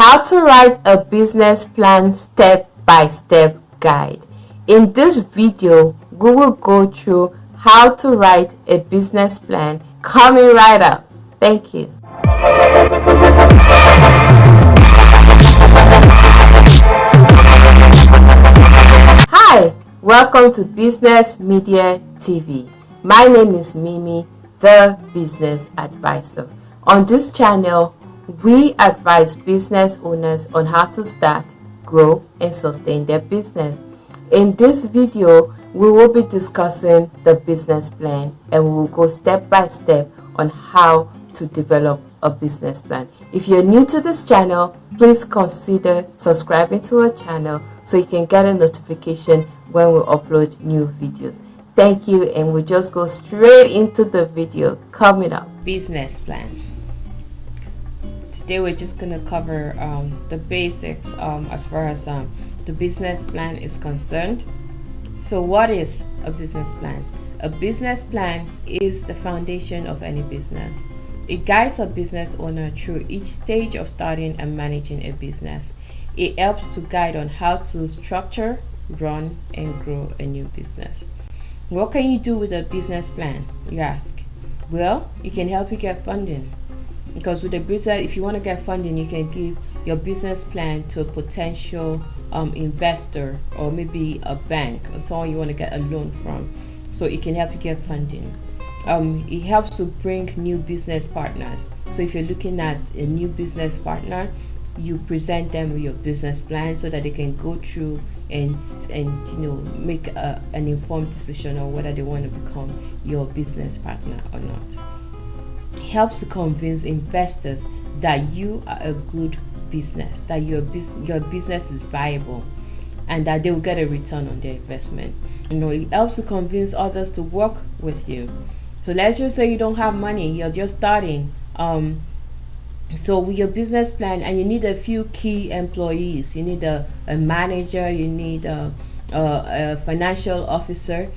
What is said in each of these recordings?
How to write a business plan step-by-step guide. In this video, we will go through how to write a business plan coming right up. Thank you. Hi, welcome to Business Media TV. My name is Mimi, the Business Advisor. On this channel, we advise business owners on how to start, grow, and sustain their business. In this video, we will be discussing the business plan and we will go step by step on how to develop a business plan. If you're new to this channel, please consider subscribing to our channel so you can get a notification when we upload new videos. Thank you, and we'll just go straight into the video coming up. Business plan. Today we're just going to cover the basics as far as the business plan is concerned. So what is a business plan? A business plan is the foundation of any business. It guides a business owner through each stage of starting and managing a business. It helps to guide on how to structure, run, and grow a new business. What can you do with a business plan, you ask? Well, it can help you get funding. Because with a business, if you want to get funding, you can give your business plan to a potential investor, or maybe a bank, or someone you want to get a loan from. So it can help you get funding. It helps to bring new business partners. So if you're looking at a new business partner, you present them with your business plan so that they can go through and make an informed decision on whether they want to become your business partner or not. Helps to convince investors that you are a good business, that your business is viable, and that they will get a return on their investment. It helps to convince others to work with you. So let's just say you don't have money, you're just starting. So with your business plan, and you need a few key employees, you need a manager, you need a financial officer,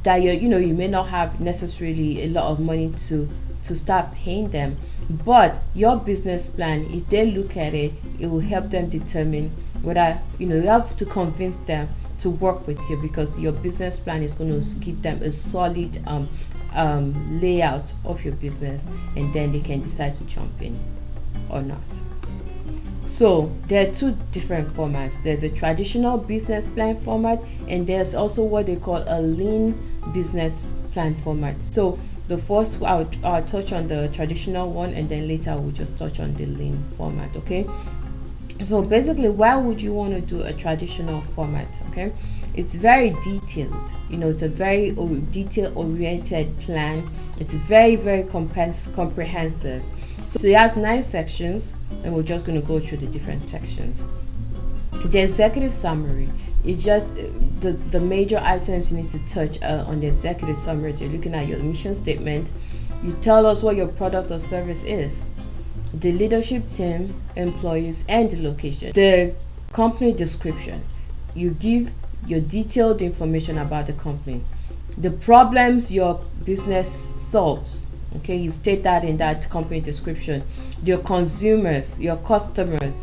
that you may not have necessarily a lot of money to start paying them, but your business plan, if they look at it, it will help them determine whether you have to convince them to work with you, because your business plan is going to give them a solid layout of your business, and then they can decide to jump in or not. So there are two different formats. There's a traditional business plan format, and there's also what they call a lean business plan format. So the first, I'll touch on the traditional one, and then later we'll just touch on the lean format. Okay, so basically, why would you want to do a traditional format? Okay, it's very detailed. It's a very detail oriented plan. It's very, very comprehensive. So it has 9 sections, and we're just going to go through the different sections. The executive summary is just the major items you need to touch on the executive summary. So you're looking at your mission statement. You tell us what your product or service is, the leadership team, employees, and the location. The company description, you give your detailed information about the company, the problems your business solves. Okay, you state that in that company description. Your consumers, your customers,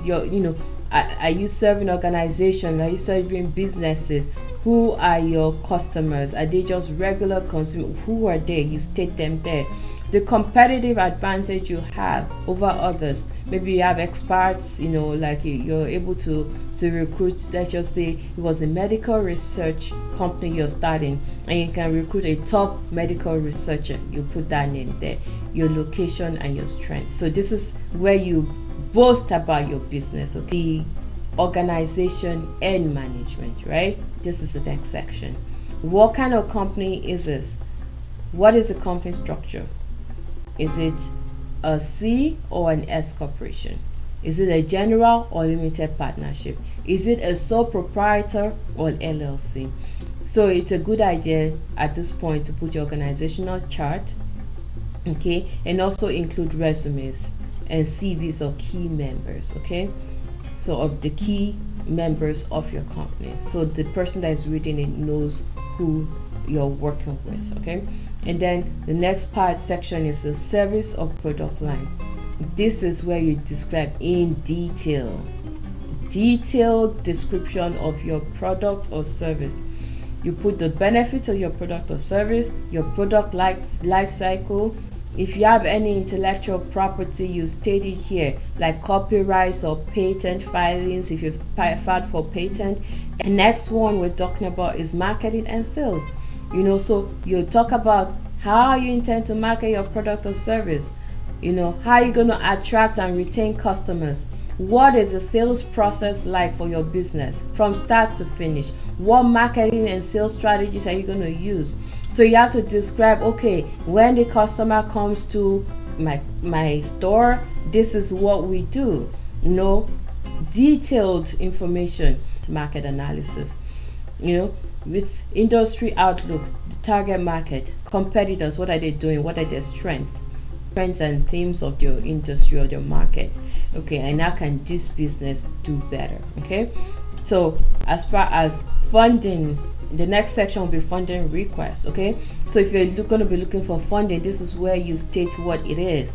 are you serving organizations? Are you serving businesses? Who are your customers? Are they just regular consumers? Who are they? You state them there. The competitive advantage you have over others. Maybe you have experts, like you're able to recruit. Let's just say it was a medical research company you're starting, and you can recruit a top medical researcher. You put that name there, your location, and your strength. So this is where you boast about your business, okay? The organization and management, right? This is the next section. What kind of company is this? What is the company structure? Is it a C or an S corporation? Is it a general or limited partnership? Is it a sole proprietor or LLC? So it's a good idea at this point to put your organizational chart, okay, and also include resumes and CVs of key members, okay, so of the key members of your company, so the person that is reading it knows who you're working with. Okay, and then the next part section is the service or product line. This is where you describe in detailed description of your product or service. You put the benefits of your product or service, your product life cycle. If you have any intellectual property, you state it here, like copyrights or patent filings if you've filed for patent. And next one we're talking about is marketing and sales. So you talk about how you intend to market your product or service. How you're going to attract and retain customers. What is the sales process like for your business from start to finish? What marketing and sales strategies are you going to use? So you have to describe, okay, when the customer comes to my store, this is what we do. Detailed information, market analysis, with industry outlook, the target market, competitors, what are they doing, what are their strengths and themes of your industry or your market. Okay, and how can this business do better? Okay, so as far as funding, the next section will be funding requests. Okay, so if you're going to be looking for funding, this is where you state what it is.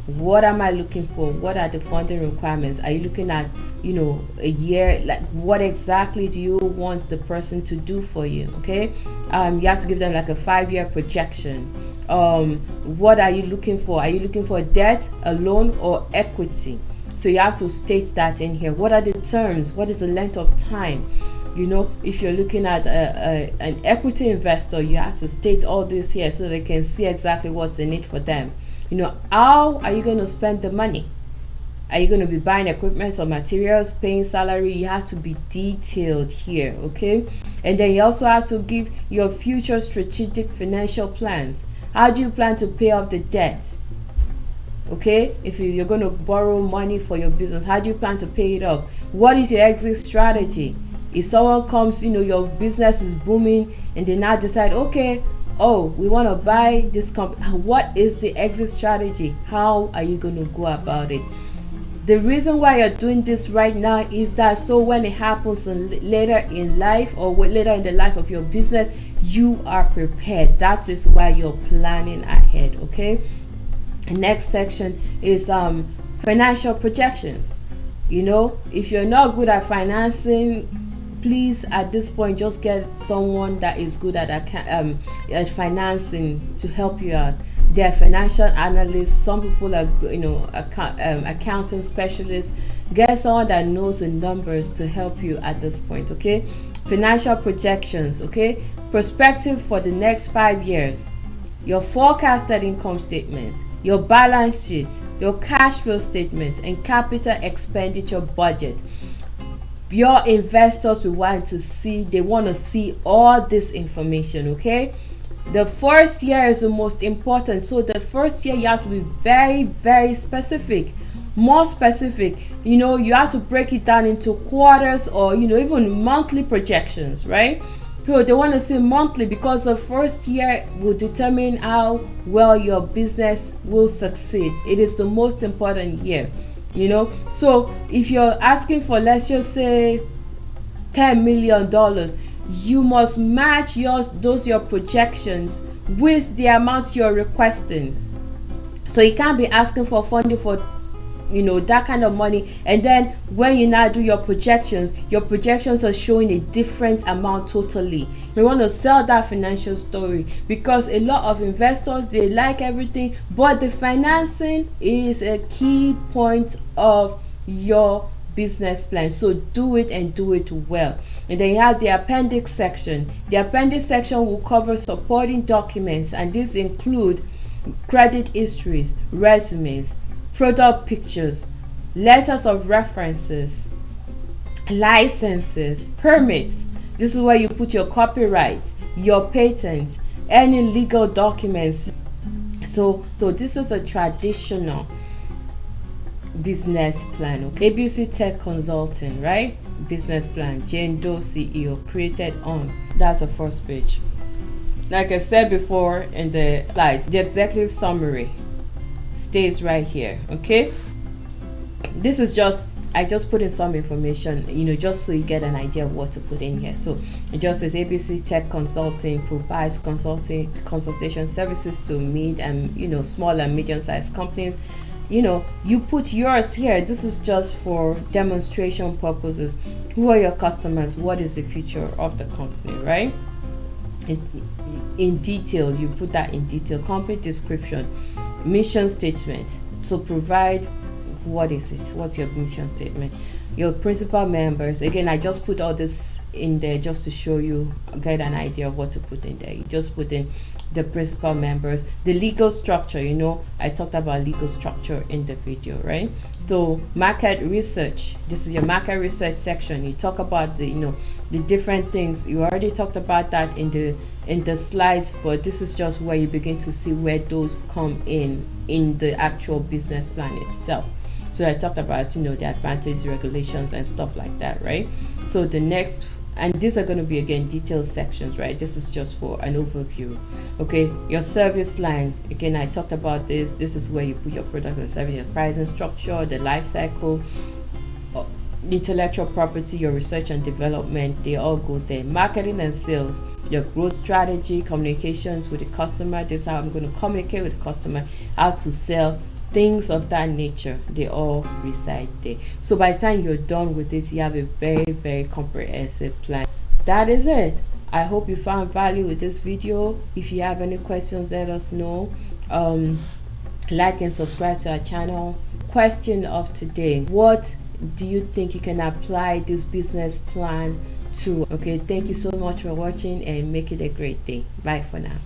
What am I looking for? What are the funding requirements? Are you looking at a year? Like, what exactly do you want the person to do for you? Okay, you have to give them like a 5-year projection. What are you looking for? Are you looking for debt, a loan, or equity? So you have to state that in here. What are the terms? What is the length of time? If you're looking at an equity investor, you have to state all this here so they can see exactly what's in it for them. How are you going to spend the money? Are you going to be buying equipment or materials, paying salary? You have to be detailed here, okay? And then you also have to give your future strategic financial plans. How do you plan to pay off the debt? Okay, if you're going to borrow money for your business, how do you plan to pay it off? What is your exit strategy? If someone comes, your business is booming and they now decide, okay, we want to buy this company, what is the exit strategy? How are you going to go about it? The reason why you're doing this right now is that so when it happens later in life or later in the life of your business, you are prepared. That is why you're planning ahead. Okay, next section is financial projections. If you're not good at financing, please at this point just get someone that is good at financing to help you out. There are financial analysts, some people are accounting specialists. Get someone that knows the numbers to help you at this point. Okay, financial projections. Okay, perspective for the next 5 years, your forecasted income statements, your balance sheets, your cash flow statements, and capital expenditure budget. Your investors will want to see all this information. Okay, the first year is the most important, so the first year you have to be very, very specific, more specific. You have to break it down into quarters or even monthly projections, right? So they want to see monthly because the first year will determine how well your business will succeed. It is the most important year. So if you're asking for, let's just say, $10 million, you must match your projections with the amount you're requesting. So you can't be asking for funding for that kind of money, and then when you now do your projections are showing a different amount totally. We want to sell that financial story because a lot of investors, they like everything, but the financing is a key point of your business plan. So do it and do it well. And then you have the appendix section. The appendix section will cover supporting documents, and these include credit histories, resumes, product pictures, letters of references, licenses, permits. This is where you put your copyright, your patents, any legal documents. So this is a traditional business plan. Okay, ABC Tech Consulting, right? Business plan, Jane Doe, CEO, created on. That's the first page. Like I said before in the slides, the executive summary stays right here. Okay, this is I just put in some information, just so you get an idea of what to put in here. So it just says ABC Tech Consulting provides consultation services to mid and small and medium-sized companies. you put yours here. This is just for demonstration purposes. Who are your customers? What is the future of the company, right? In detail, you put that in detail. Company description, mission statement. So provide, what is it, what's your mission statement, your principal members. Again, I just put all this in there just to show you, get an idea of what to put in there. You just put in the principal members, the legal structure. I talked about legal structure in the video, right? So market research, this is your market research section. You talk about the different things. You already talked about that in the slides, but this is just where you begin to see where those come in the actual business plan itself. So I talked about the advantages, regulations, and stuff like that, right? So the next, and these are going to be again detailed sections, right? This is just for an overview. Okay, your service line, again, I talked about this. This is where you put your product and service, your pricing structure, the life cycle, intellectual property, your research and development, they all go there. Marketing and sales, your growth strategy, communications with the customer. This is how I'm going to communicate with the customer, how to sell, things of that nature, they all reside there. So by the time you're done with it, you have a very, very comprehensive plan. That is it. I hope you found value with this video. If you have any questions, let us know. Like and subscribe to our channel. Question of today: what do you think you can apply this business plan to? Okay, thank you so much for watching, and make it a great day. Bye for now.